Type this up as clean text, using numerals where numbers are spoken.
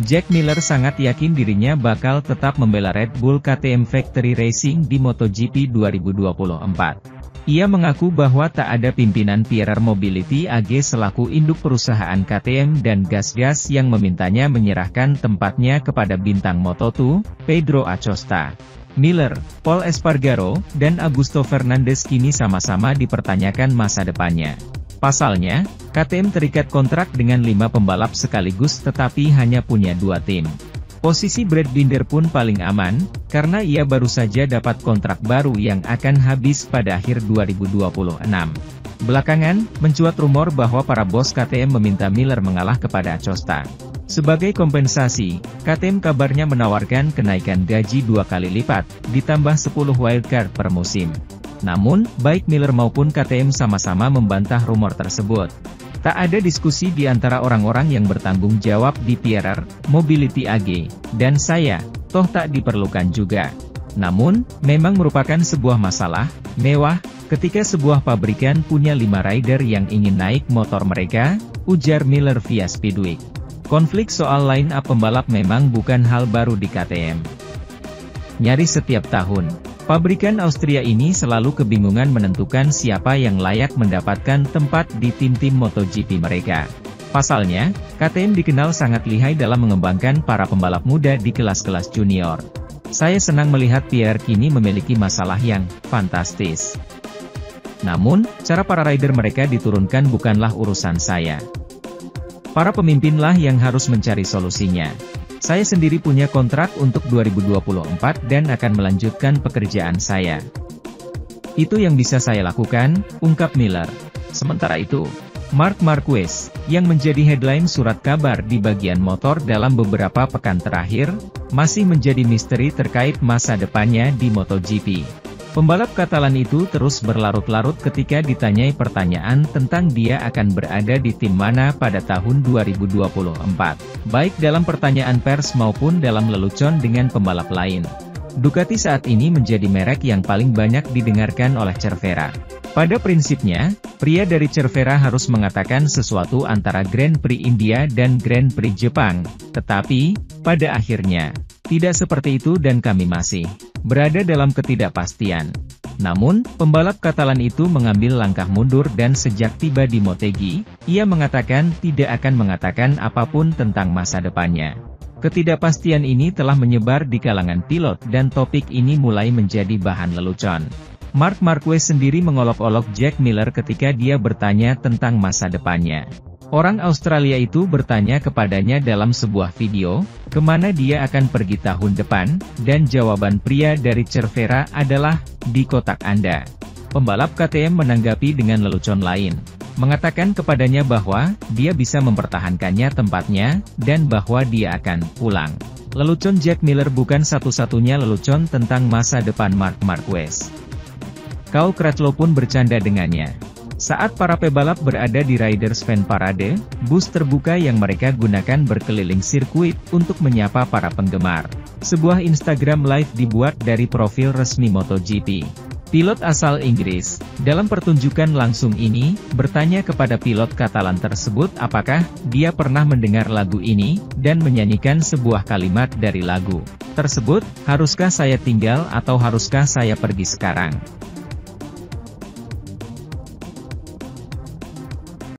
Jack Miller sangat yakin dirinya bakal tetap membela Red Bull KTM Factory Racing di MotoGP 2024. Ia mengaku bahwa tak ada pimpinan Pierer Mobility AG selaku induk perusahaan KTM dan Gas-Gas yang memintanya menyerahkan tempatnya kepada bintang Moto2, Pedro Acosta. Miller, Pol Espargaro, dan Augusto Fernandez kini sama-sama dipertanyakan masa depannya. Pasalnya, KTM terikat kontrak dengan 5 pembalap sekaligus tetapi hanya punya 2 tim. Posisi Brad Binder pun paling aman, karena ia baru saja dapat kontrak baru yang akan habis pada akhir 2026. Belakangan, mencuat rumor bahwa para bos KTM meminta Miller mengalah kepada Acosta. Sebagai kompensasi, KTM kabarnya menawarkan kenaikan gaji 2 kali lipat, ditambah 10 wildcard per musim. Namun, baik Miller maupun KTM sama-sama membantah rumor tersebut. Tak ada diskusi di antara orang-orang yang bertanggung jawab di Pierer Mobility AG, dan saya, toh tak diperlukan juga. Namun, memang merupakan sebuah masalah mewah, ketika sebuah pabrikan punya 5 rider yang ingin naik motor mereka, ujar Miller via Speedweek. Konflik soal line-up pembalap memang bukan hal baru di KTM. Nyaris setiap tahun, pabrikan Austria ini selalu kebingungan menentukan siapa yang layak mendapatkan tempat di tim-tim MotoGP mereka. Pasalnya, KTM dikenal sangat lihai dalam mengembangkan para pembalap muda di kelas-kelas junior. Saya senang melihat Pierre kini memiliki masalah yang fantastis. Namun, cara para rider mereka diturunkan bukanlah urusan saya. Para pemimpinlah yang harus mencari solusinya. Saya sendiri punya kontrak untuk 2024 dan akan melanjutkan pekerjaan saya. Itu yang bisa saya lakukan, ungkap Miller. Sementara itu, Marc Marquez, yang menjadi headline surat kabar di bagian motor dalam beberapa pekan terakhir, masih menjadi misteri terkait masa depannya di MotoGP. Pembalap Katalan itu terus berlarut-larut ketika ditanyai pertanyaan tentang dia akan berada di tim mana pada tahun 2024, baik dalam pertanyaan pers maupun dalam lelucon dengan pembalap lain. Ducati saat ini menjadi merek yang paling banyak didengarkan oleh Cervera. Pada prinsipnya, pria dari Cervera harus mengatakan sesuatu antara Grand Prix India dan Grand Prix Jepang, tetapi, pada akhirnya, tidak seperti itu dan kami masih berada dalam ketidakpastian. Namun, pembalap Katalan itu mengambil langkah mundur dan sejak tiba di Motegi, ia mengatakan tidak akan mengatakan apapun tentang masa depannya. Ketidakpastian ini telah menyebar di kalangan pilot dan topik ini mulai menjadi bahan lelucon. Marc Marquez sendiri mengolok-olok Jack Miller ketika dia bertanya tentang masa depannya. Orang Australia itu bertanya kepadanya dalam sebuah video, kemana dia akan pergi tahun depan, dan jawaban pria dari Cervera adalah, di kotak Anda. Pembalap KTM menanggapi dengan lelucon lain, mengatakan kepadanya bahwa, dia bisa mempertahankannya tempatnya, dan bahwa dia akan pulang. Lelucon Jack Miller bukan satu-satunya lelucon tentang masa depan Marc Marquez. Kau Crutchlow pun bercanda dengannya. Saat para pebalap berada di Riders Fan Parade, bus terbuka yang mereka gunakan berkeliling sirkuit untuk menyapa para penggemar. Sebuah Instagram Live dibuat dari profil resmi MotoGP. Pilot asal Inggris, dalam pertunjukan langsung ini, bertanya kepada pilot Katalan tersebut apakah dia pernah mendengar lagu ini, dan menyanyikan sebuah kalimat dari lagu tersebut, haruskah saya tinggal atau haruskah saya pergi sekarang?